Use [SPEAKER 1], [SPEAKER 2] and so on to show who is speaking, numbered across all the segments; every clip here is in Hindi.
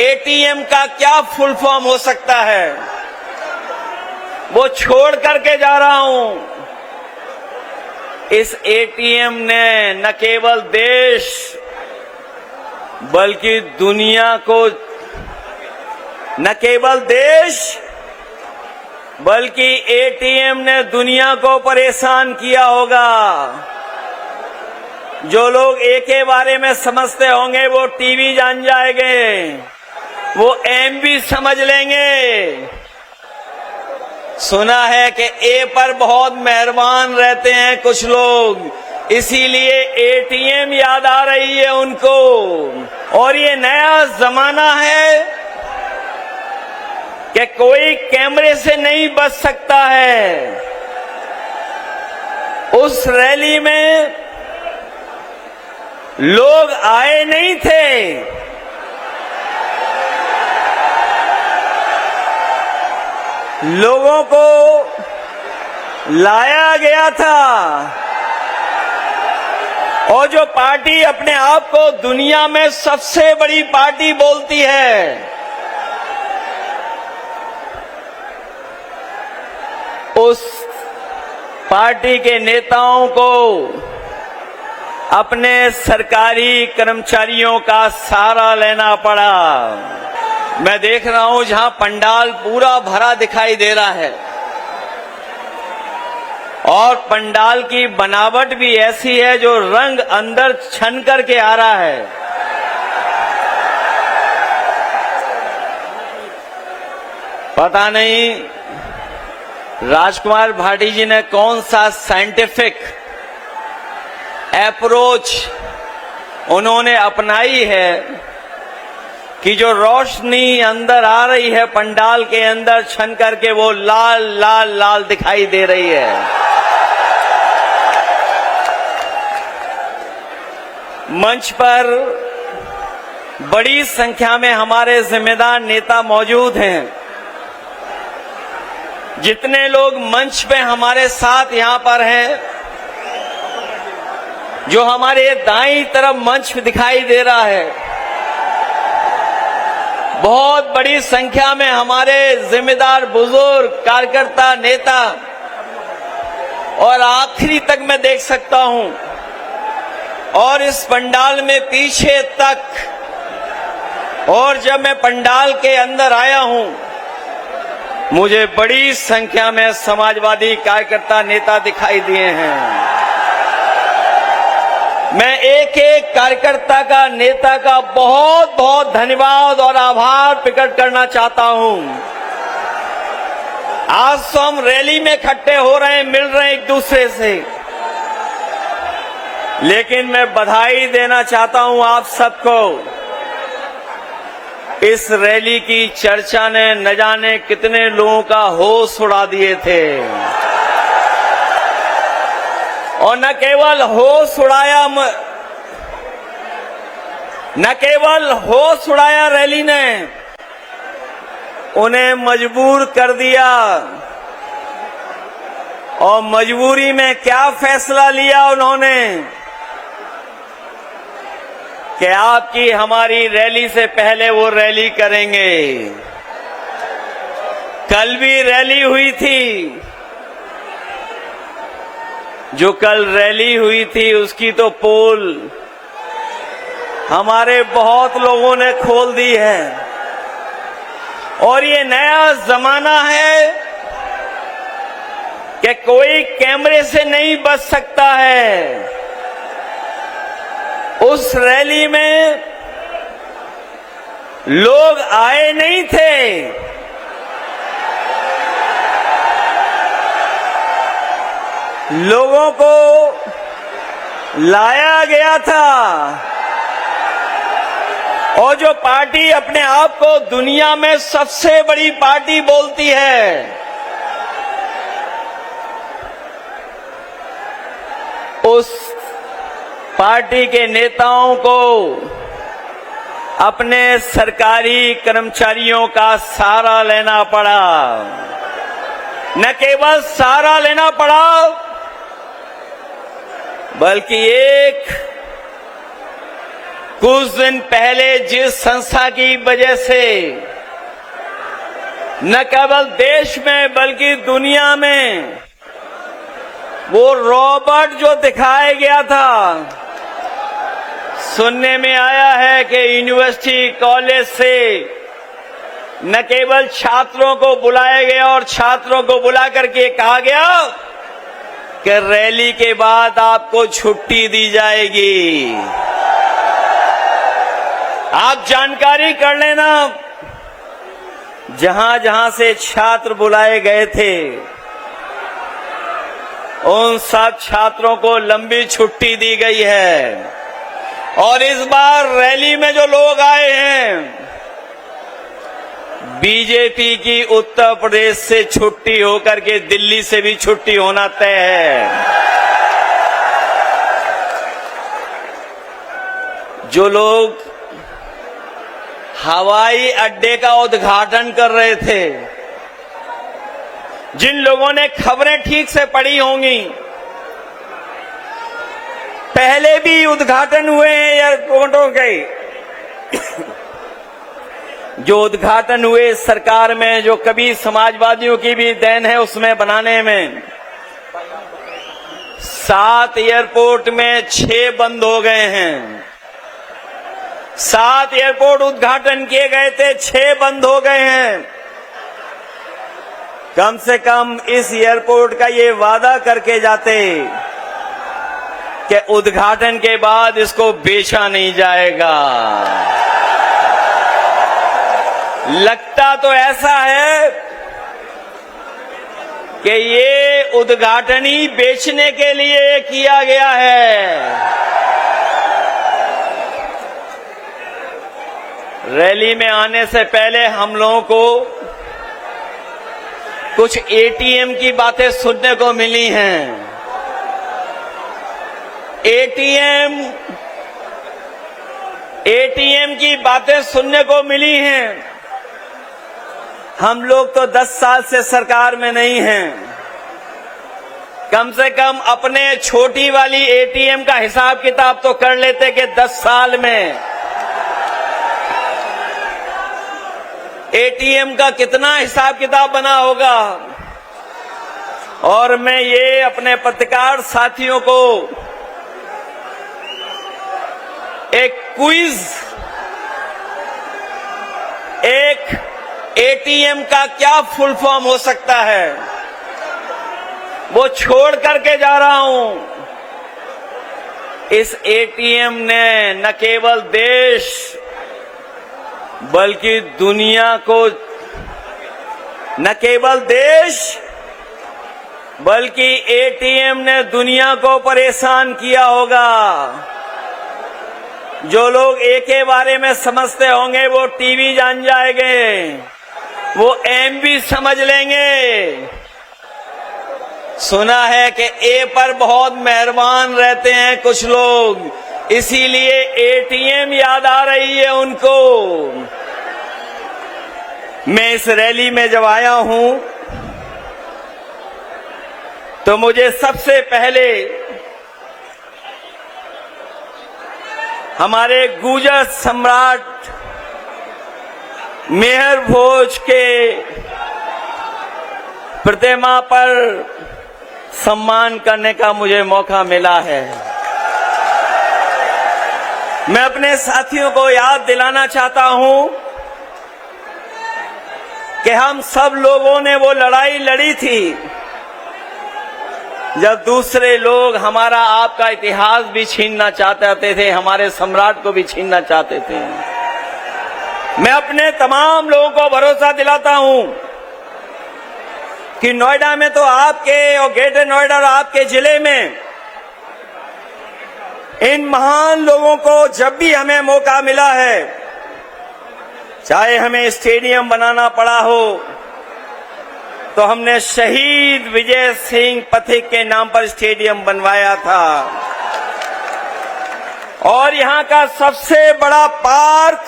[SPEAKER 1] एटीएम का क्या फुल फॉर्म हो सकता है, वो छोड़ करके जा रहा हूं। इस एटीएम ने न केवल देश बल्कि दुनिया को, न केवल देश बल्कि एटीएम ने दुनिया को परेशान किया होगा। जो लोग ए के बारे में समझते होंगे वो टीवी जान जाएंगे, वो एम भी समझ लेंगे। सुना है कि ए पर बहुत मेहरबान रहते हैं कुछ लोग, इसीलिए एटीएम याद आ रही है उनको। और ये नया जमाना है कि कोई कैमरे से नहीं बच सकता है। उस रैली में लोग आए नहीं थे, लोगों को लाया गया था। और जो पार्टी अपने आप को दुनिया में सबसे बड़ी पार्टी बोलती है, उस पार्टी के नेताओं को अपने सरकारी कर्मचारियों का सहारा लेना पड़ा। मैं देख रहा हूं जहां पंडाल पूरा भरा दिखाई दे रहा है और पंडाल की बनावट भी ऐसी है जो रंग अंदर छन करके आ रहा है। पता नहीं राजकुमार भाटी जी ने कौन सा साइंटिफिक अप्रोच उन्होंने अपनाई है कि जो रोशनी अंदर आ रही है पंडाल के अंदर छन करके वो लाल लाल लाल दिखाई दे रही है। मंच पर बड़ी संख्या में हमारे जिम्मेदार नेता मौजूद हैं। जितने लोग मंच पे हमारे साथ यहां पर हैं, जो हमारे दाईं तरफ मंच दिखाई दे रहा है, बहुत बड़ी संख्या में हमारे जिम्मेदार बुजुर्ग कार्यकर्ता नेता, और आखिरी तक मैं देख सकता हूं। और इस पंडाल में पीछे तक, और जब मैं पंडाल के अंदर आया हूं, मुझे बड़ी संख्या में समाजवादी कार्यकर्ता नेता दिखाई दिए हैं। मैं एक एक कार्यकर्ता का, नेता का बहुत बहुत धन्यवाद और आभार प्रकट करना चाहता हूं। आज तो हम रैली में इकट्ठे हो रहे हैं, मिल रहे हैं एक दूसरे से, लेकिन मैं बधाई देना चाहता हूं आप सबको। इस रैली की चर्चा ने न जाने कितने लोगों का होश उड़ा दिए थे। और न केवल होश उड़ाया रैली ने, उन्हें मजबूर कर दिया। और मजबूरी में क्या फैसला लिया उन्होंने कि आपकी हमारी रैली से पहले वो रैली करेंगे। कल भी रैली हुई थी, जो कल रैली हुई थी उसकी तो पोल हमारे बहुत लोगों ने खोल दी है। और ये नया जमाना है कि कोई कैमरे से नहीं बच सकता है। उस रैली में लोग आए नहीं थे, लोगों को लाया गया था। और जो पार्टी अपने आप को दुनिया में सबसे बड़ी पार्टी बोलती है, उस पार्टी के नेताओं को अपने सरकारी कर्मचारियों का सहारा लेना पड़ा। न केवल सहारा लेना पड़ा, बल्कि एक कुछ दिन पहले जिस संस्था की वजह से न केवल देश में बल्कि दुनिया में वो रोबोट जो दिखाया गया था, सुनने में आया है कि यूनिवर्सिटी कॉलेज से न केवल छात्रों को बुलाया गया और छात्रों को बुला करके कहा गया कि रैली के बाद आपको छुट्टी दी जाएगी। आप जानकारी कर लेना, जहां जहां से छात्र बुलाए गए थे उन सब छात्रों को लंबी छुट्टी दी गई है। और इस बार रैली में जो लोग आए हैं, बीजेपी की उत्तर प्रदेश से छुट्टी होकर के दिल्ली से भी छुट्टी होना तय है। जो लोग हवाई अड्डे का उद्घाटन कर रहे थे, जिन लोगों ने खबरें ठीक से पढ़ी होंगी, पहले भी उद्घाटन हुए हैं एयरपोर्टों के, जो उद्घाटन हुए सरकार में, जो कभी समाजवादियों की भी देन है उसमें बनाने में, 7 एयरपोर्ट में 6 बंद हो गए हैं। 7 एयरपोर्ट उद्घाटन किए गए थे, 6 बंद हो गए हैं। कम से कम इस एयरपोर्ट का ये वादा करके जाते कि उद्घाटन के बाद इसको बेचा नहीं जाएगा। लगता तो ऐसा है कि ये उद्घाटन ही बेचने के लिए किया गया है। रैली में आने से पहले हम लोगों को कुछ एटीएम की बातें सुनने को मिली हैं। एटीएम की बातें सुनने को मिली हैं। हम लोग तो 10 साल से सरकार में नहीं हैं। कम से कम अपने छोटी वाली एटीएम का हिसाब किताब तो कर लेते कि 10 साल में एटीएम का कितना हिसाब किताब बना होगा। और मैं ये अपने पत्रकार साथियों को एक क्विज, एक एटीएम का क्या फुल फॉर्म हो सकता है, वो छोड़ करके जा रहा हूं। इस एटीएम ने न केवल देश बल्कि दुनिया को, न केवल देश बल्कि एटीएम ने दुनिया को परेशान किया होगा। जो लोग ए के बारे में समझते होंगे वो टीवी जान जाएंगे, वो एम भी समझ लेंगे। सुना है कि ए पर बहुत मेहरबान रहते हैं कुछ लोग, इसीलिए एटीएम याद आ रही है उनको। मैं इस रैली में जब आया हूं तो मुझे सबसे पहले हमारे गुर्जर सम्राट मेहर भोज के प्रतिमा पर सम्मान करने का मुझे मौका मिला है। मैं अपने साथियों को याद दिलाना चाहता हूं कि हम सब लोगों ने वो लड़ाई लड़ी थी जब दूसरे लोग हमारा आपका इतिहास भी छीनना चाहते थे, हमारे सम्राट को भी छीनना चाहते थे। मैं अपने तमाम लोगों को भरोसा दिलाता हूं कि नोएडा में तो आपके और ग्रेटर नोएडा और आपके जिले में इन महान लोगों को जब भी हमें मौका मिला है, चाहे हमें स्टेडियम बनाना पड़ा हो तो हमने शहीद विजय सिंह पथिक के नाम पर स्टेडियम बनवाया था, और यहां का सबसे बड़ा पार्क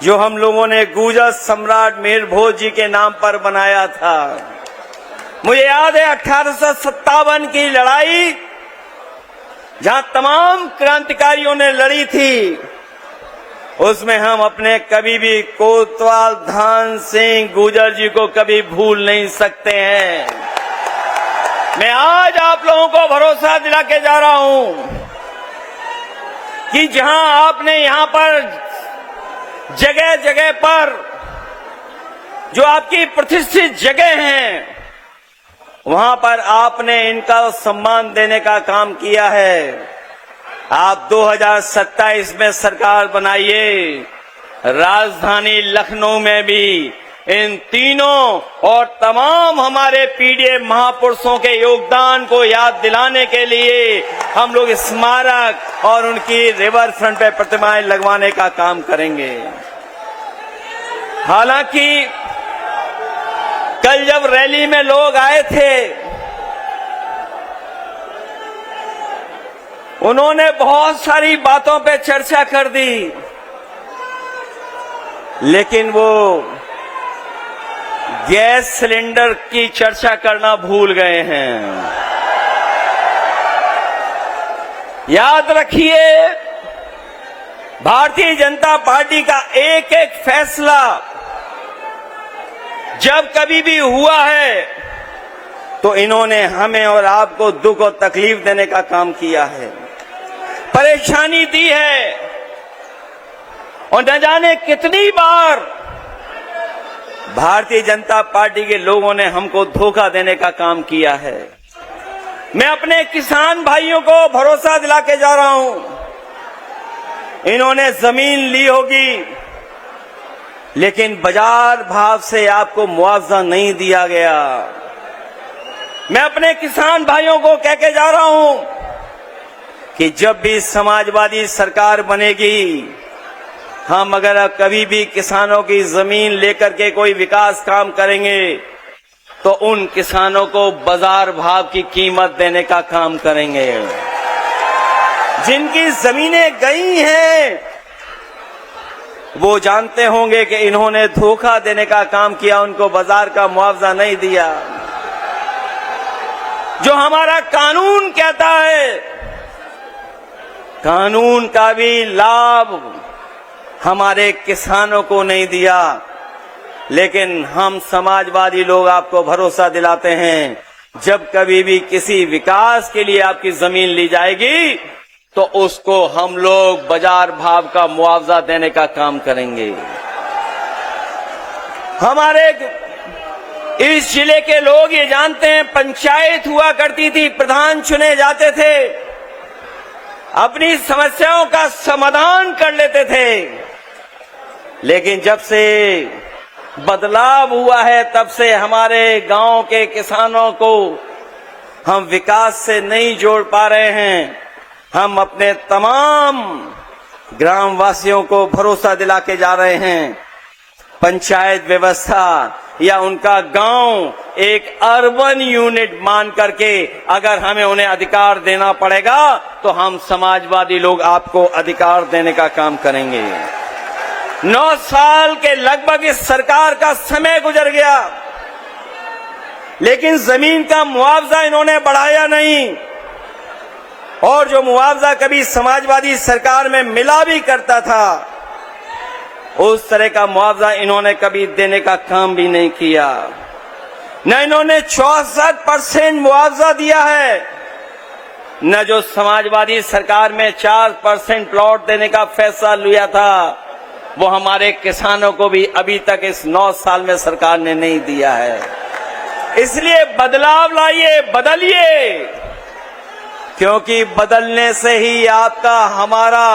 [SPEAKER 1] जो हम लोगों ने गुर्जर सम्राट मेहर भोज जी के नाम पर बनाया था। मुझे याद है 1857 की लड़ाई जहां तमाम क्रांतिकारियों ने लड़ी थी, उसमें हम अपने कभी भी कोतवाल धान सिंह गुर्जर जी को कभी भूल नहीं सकते हैं। मैं आज आप लोगों को भरोसा दिला के जा रहा हूं कि जहां आपने यहां पर जगह जगह पर जो आपकी प्रतिष्ठित जगह हैं, वहां पर आपने इनका सम्मान देने का काम किया है। आप 2027 में सरकार बनाइए, राजधानी लखनऊ में भी इन तीनों और तमाम हमारे पीढ़ी महापुरुषों के योगदान को याद दिलाने के लिए हम लोग स्मारक और उनकी रिवर फ्रंट पे प्रतिमाएं लगवाने का काम करेंगे। हालांकि कल जब रैली में लोग आए थे, उन्होंने बहुत सारी बातों पे चर्चा कर दी, लेकिन वो गैस सिलेंडर की चर्चा करना भूल गए हैं। याद रखिए, भारतीय जनता पार्टी का एक एक फैसला जब कभी भी हुआ है तो इन्होंने हमें और आपको दुख और तकलीफ देने का काम किया है, परेशानी दी है, और न जाने कितनी बार भारतीय जनता पार्टी के लोगों ने हमको धोखा देने का काम किया है। मैं अपने किसान भाइयों को भरोसा दिला के जा रहा हूं, इन्होंने जमीन ली होगी, लेकिन बाजार भाव से आपको मुआवजा नहीं दिया गया। मैं अपने किसान भाइयों को कह के जा रहा हूं कि जब भी समाजवादी सरकार बनेगी, हम अगर कभी भी किसानों की जमीन लेकर के कोई विकास काम करेंगे तो उन किसानों को बाजार भाव की कीमत देने का काम करेंगे। जिनकी जमीनें गई हैं, वो जानते होंगे कि इन्होंने धोखा देने का काम किया, उनको बाजार का मुआवजा नहीं दिया। जो हमारा कानून कहता है, कानून का भी लाभ हमारे किसानों को नहीं दिया, लेकिन हम समाजवादी लोग आपको भरोसा दिलाते हैं, जब कभी भी किसी विकास के लिए आपकी जमीन ली जाएगी तो उसको हम लोग बाजार भाव का मुआवजा देने का काम करेंगे। हमारे इस जिले के लोग ये जानते हैं, पंचायत हुआ करती थी, प्रधान चुने जाते थे, अपनी समस्याओं का समाधान कर लेते थे, लेकिन जब से बदलाव हुआ है तब से हमारे गांव के किसानों को हम विकास से नहीं जोड़ पा रहे हैं। हम अपने तमाम ग्रामवासियों को भरोसा दिला के जा रहे हैं, पंचायत व्यवस्था या उनका गांव एक अर्बन यूनिट मान करके अगर हमें उन्हें अधिकार देना पड़ेगा तो हम समाजवादी लोग आपको अधिकार देने का काम करेंगे। 9 साल के लगभग इस सरकार का समय गुजर गया, लेकिन जमीन का मुआवजा इन्होंने बढ़ाया नहीं, और जो मुआवजा कभी समाजवादी सरकार में मिला भी करता था, उस तरह का मुआवजा इन्होंने कभी देने का काम भी नहीं किया। न इन्होंने 64% मुआवजा दिया है, न जो समाजवादी सरकार में 4% प्लॉट देने का फैसला लिया था, वो हमारे किसानों को भी अभी तक इस 9 साल में सरकार ने नहीं दिया है। इसलिए बदलाव लाइए, बदलिए, क्योंकि बदलने से ही आपका, हमारा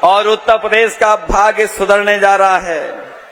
[SPEAKER 1] और उत्तर प्रदेश का भाग्य सुधरने जा रहा है।